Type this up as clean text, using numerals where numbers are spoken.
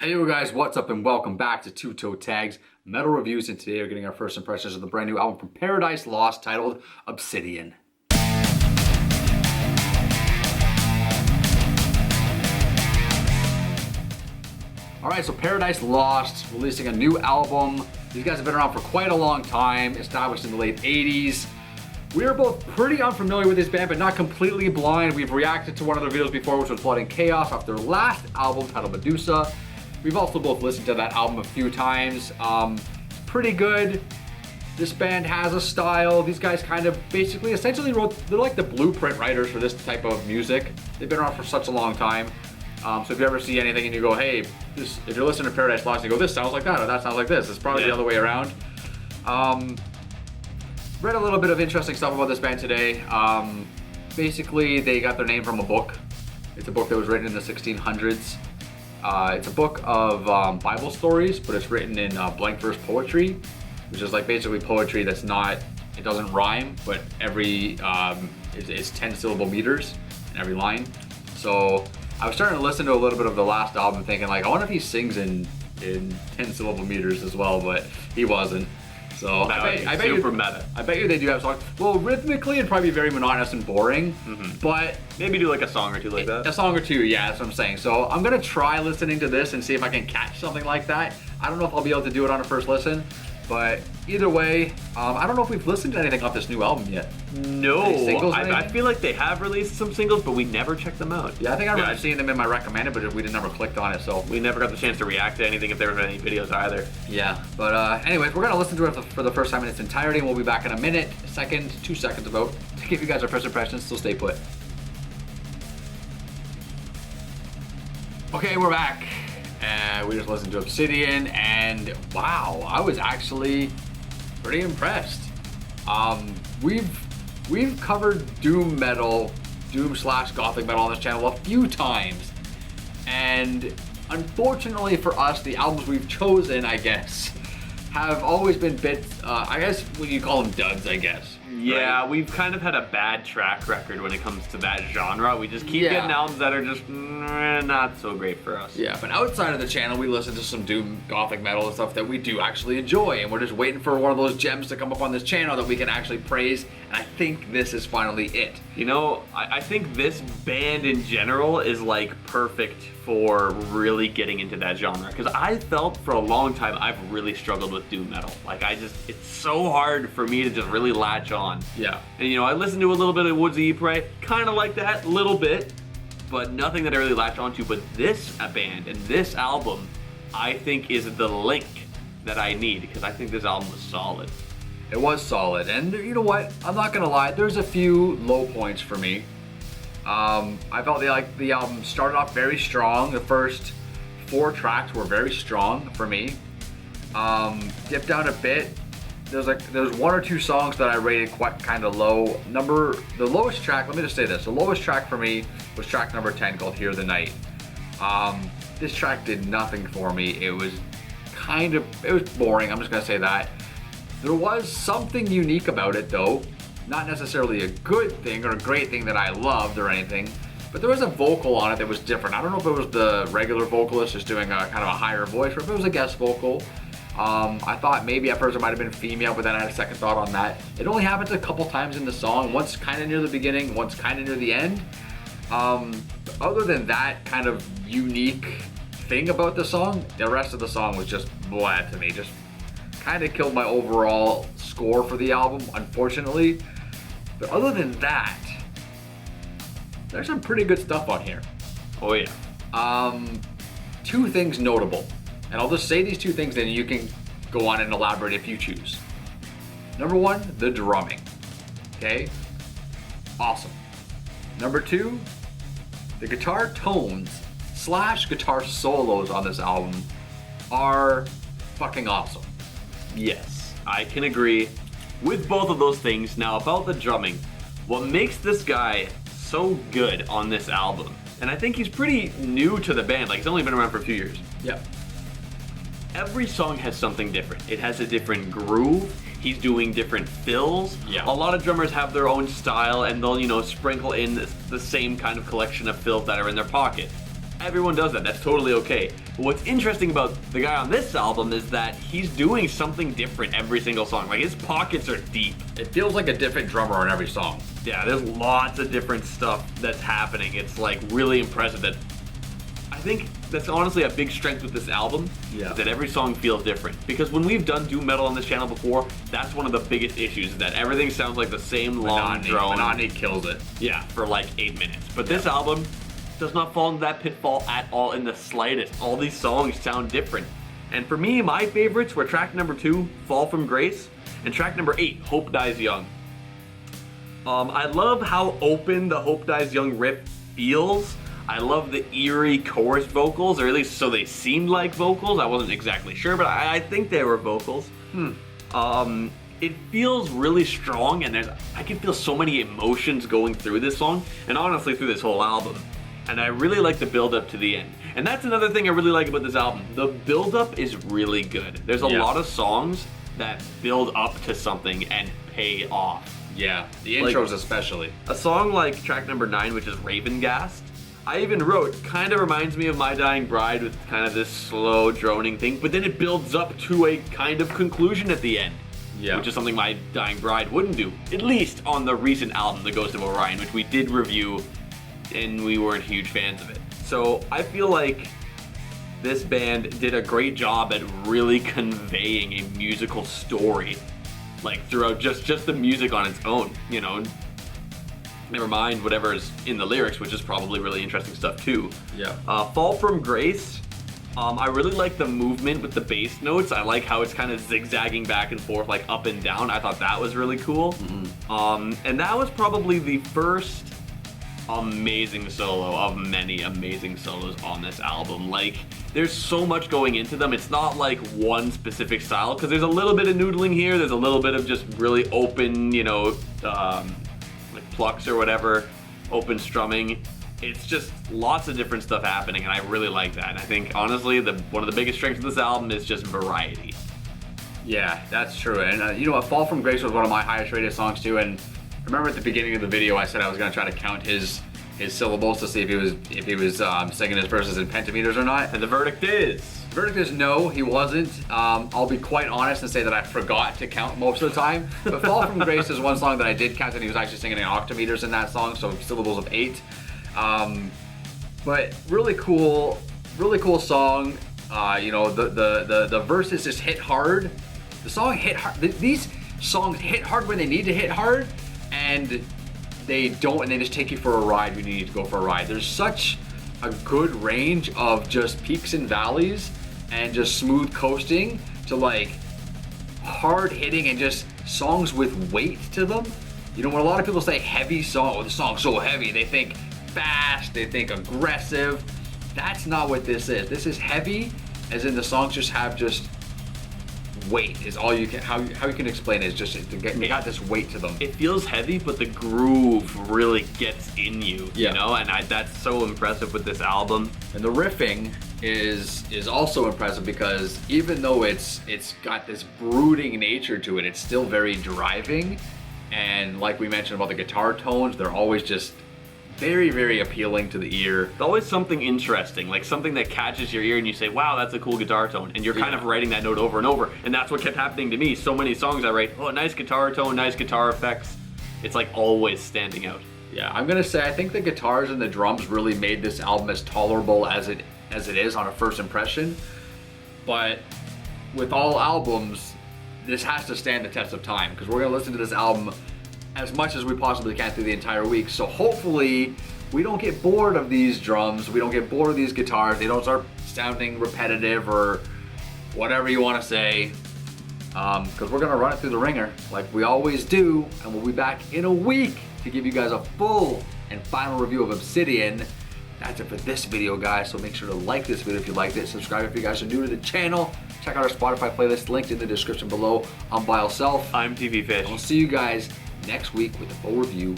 Hey you guys, what's up and welcome back to Two Toe Tags Metal Reviews, and today we're getting our first impressions of the brand new album from Paradise Lost titled Obsidian. Alright, so Paradise Lost releasing a new album. These guys have been around for quite a long time, established in the late 80s. We are both pretty unfamiliar with this band, but not completely blind. We've reacted to one of their videos before, which was Blood and Chaos, off their last album titled Medusa. We've also both listened to that album a few times. Pretty good. This band has a style. These guys kind of basically, essentially wrote, they're like the blueprint writers for this type of music. They've been around for such a long time. So if you ever see anything and you go, hey, if you're listening to Paradise Lost and you go, this sounds like that, or that sounds like this, it's probably the other way around. Read a little bit of interesting stuff about this band today. Basically, they got their name from a book. It's a book that was written in the 1600s. It's a book of Bible stories, but it's written in blank verse poetry, which is like basically poetry that's not, it doesn't rhyme, but every, it's 10 syllable meters in every line. So I was starting to listen to a little bit of the last album thinking like, I wonder if he sings in 10 syllable meters as well, but he wasn't. So I bet super meta. I bet you they do have songs. Well, rhythmically it'd probably be very monotonous and boring, but maybe do like a song or two like that. A song or two, yeah, that's what I'm saying. So I'm gonna try listening to this and see if I can catch something like that. I don't know if I'll be able to do it on a first listen, but either way, I don't know if we've listened to anything off this new album yet. No, I feel like they have released some singles, but we never checked them out. Yeah, I think I remember seeing them in my recommended, but we never clicked on it, so. We never got the chance to react to anything if there were any videos either. Yeah, but anyways, we're gonna listen to it for the first time in its entirety, and we'll be back in a minute, second, 2 seconds about, to give you guys our first impressions, so stay put. Okay, we're back. We just listened to Obsidian, and wow, I was actually pretty impressed. We've covered doom metal, doom/gothic metal on this channel a few times, and unfortunately for us, the albums we've chosen, I guess, have always been bits, I guess what you call them, duds, I guess. Yeah, right? We've kind of had a bad track record when it comes to that genre. We just keep getting albums that are just not so great for us. Yeah, but outside of the channel, we listen to some doom gothic metal and stuff that we do actually enjoy, and we're just waiting for one of those gems to come up on this channel that we can actually praise, and I think this is finally it. You know, I think this band in general is like perfect for really getting into that genre, because I felt for a long time I've really struggled with doom metal. Like it's so hard for me to just really latch on. Yeah. And you know, I listened to a little bit of Woodsy Ypres, kind of like that, a little bit, but nothing that I really latched onto. But this band and this album, I think is the link that I need, because I think this album was solid. It was solid, and you know what? I'm not gonna lie, there's a few low points for me. I felt the album started off very strong. The first 4 tracks were very strong for me. Dipped down a bit. There's 1 or 2 songs that I rated quite kind of low. The lowest track, let me just say this, the lowest track for me was track number 10 called Hear the Night. This track did nothing for me. It was boring, I'm just gonna say that. There was something unique about it though. Not necessarily a good thing or a great thing that I loved or anything, but there was a vocal on it that was different. I don't know if it was the regular vocalist just doing a kind of a higher voice, or if it was a guest vocal. I thought maybe at first it might have been female, but then I had a second thought on that. It only happens a couple times in the song, once kind of near the beginning, once kind of near the end. Other than that kind of unique thing about the song, the rest of the song was just blah to me. Just kind of killed my overall score for the album, unfortunately. But other than that, there's some pretty good stuff on here. Oh yeah. 2 things notable. And I'll just say these 2 things, then you can go on and elaborate if you choose. Number 1, the drumming. Okay? Awesome. Number 2, the guitar tones / guitar solos on this album are fucking awesome. Yes, I can agree with both of those things. Now about the drumming, what makes this guy so good on this album, and I think he's pretty new to the band, like he's only been around for a few years. Yep. Every song has something different. It has a different groove. He's doing different fills. Yeah. A lot of drummers have their own style, and they'll, you know, sprinkle in the same kind of collection of fills that are in their pocket. Everyone does that. That's totally okay. But what's interesting about the guy on this album is that he's doing something different every single song. Like, his pockets are deep. It feels like a different drummer on every song. Yeah, there's lots of different stuff that's happening. It's like really impressive. That I think that's honestly a big strength with this album. Yeah. Is that every song feels different. Because when we've done doom metal on this channel before, that's one of the biggest issues, is that everything sounds like the same long drone. Monotony kills it. Yeah, for like 8 minutes. But this album does not fall into that pitfall at all in the slightest. All these songs sound different. And for me, my favorites were track number 2, Fall from Grace, and track number 8, Hope Dies Young. I love how open the Hope Dies Young riff feels. I love the eerie chorus vocals, or at least so they seemed like vocals. I wasn't exactly sure, but I think they were vocals. It feels really strong, and I can feel so many emotions going through this song, and honestly through this whole album. And I really like the build up to the end. And that's another thing I really like about this album. The build up is really good. There's a lot of songs that build up to something and pay off. Yeah, the intros especially. A song like track number 9, which is Ravengast, I even wrote, kind of reminds me of My Dying Bride with kind of this slow droning thing, but then it builds up to a kind of conclusion at the end. Yeah. Which is something My Dying Bride wouldn't do. At least on the recent album, The Ghost of Orion, which we did review, and we weren't huge fans of it. So I feel like this band did a great job at really conveying a musical story, like throughout just the music on its own, you know. Never mind whatever's in the lyrics, which is probably really interesting stuff too. Yeah. Fall from Grace. I really like the movement with the bass notes. I like how it's kind of zigzagging back and forth, like up and down. I thought that was really cool. And that was probably the first amazing solo of many amazing solos on this album. Like, there's so much going into them. It's not like one specific style, because there's a little bit of noodling here. There's a little bit of just really open, you know, like plucks or whatever, open strumming. It's just lots of different stuff happening, and I really like that. And I think, honestly, one of the biggest strengths of this album is just variety. Yeah, that's true. And you know what, Fall from Grace was one of my highest rated songs too. And remember at the beginning of the video, I said I was gonna try to count his syllables to see if he was singing his verses in pentameters or not. And the verdict is? The verdict is no, he wasn't. I'll be quite honest and say that I forgot to count most of the time. But Fall from Grace is one song that I did count, and he was actually singing in octameters in that song, so syllables of 8. But really cool song. You know, the verses just hit hard. The song hit hard. These songs hit hard when they need to hit hard, and they don't, and they just take you for a ride when you need to go for a ride. There's such a good range of just peaks and valleys and just smooth coasting to like hard hitting and just songs with weight to them. You know, when a lot of people say heavy song, oh, the song's so heavy, they think fast, they think aggressive. That's not what this is. This is heavy, as in the songs just have just weight is all you can, how you can explain it is just they got this weight to them. It feels heavy, but the groove really gets in you, you know, and that's so impressive with this album. And the riffing is also impressive, because even though it's got this brooding nature to it, it's still very driving. And like we mentioned about the guitar tones, they're always just very, very appealing to the ear. There's always something interesting, like something that catches your ear and you say, wow, that's a cool guitar tone. And you're kind of writing that note over and over. And that's what kept happening to me. So many songs I write, oh, nice guitar tone, nice guitar effects. It's like always standing out. Yeah, I'm gonna say I think the guitars and the drums really made this album as tolerable as it is on a first impression. But with all albums, this has to stand the test of time, because we're gonna listen to this album as much as we possibly can through the entire week. So hopefully we don't get bored of these drums, we don't get bored of these guitars, they don't start sounding repetitive or whatever you want to say, because we're gonna run it through the ringer like we always do, and we'll be back in a week to give you guys a full and final review of Obsidian. That's it for this video, guys, so make sure to like this video if you liked it, subscribe if you guys are new to the channel, check out our Spotify playlist linked in the description below. I'm Vile Self. I'm TV Fish. And we'll see you guys next week with a full review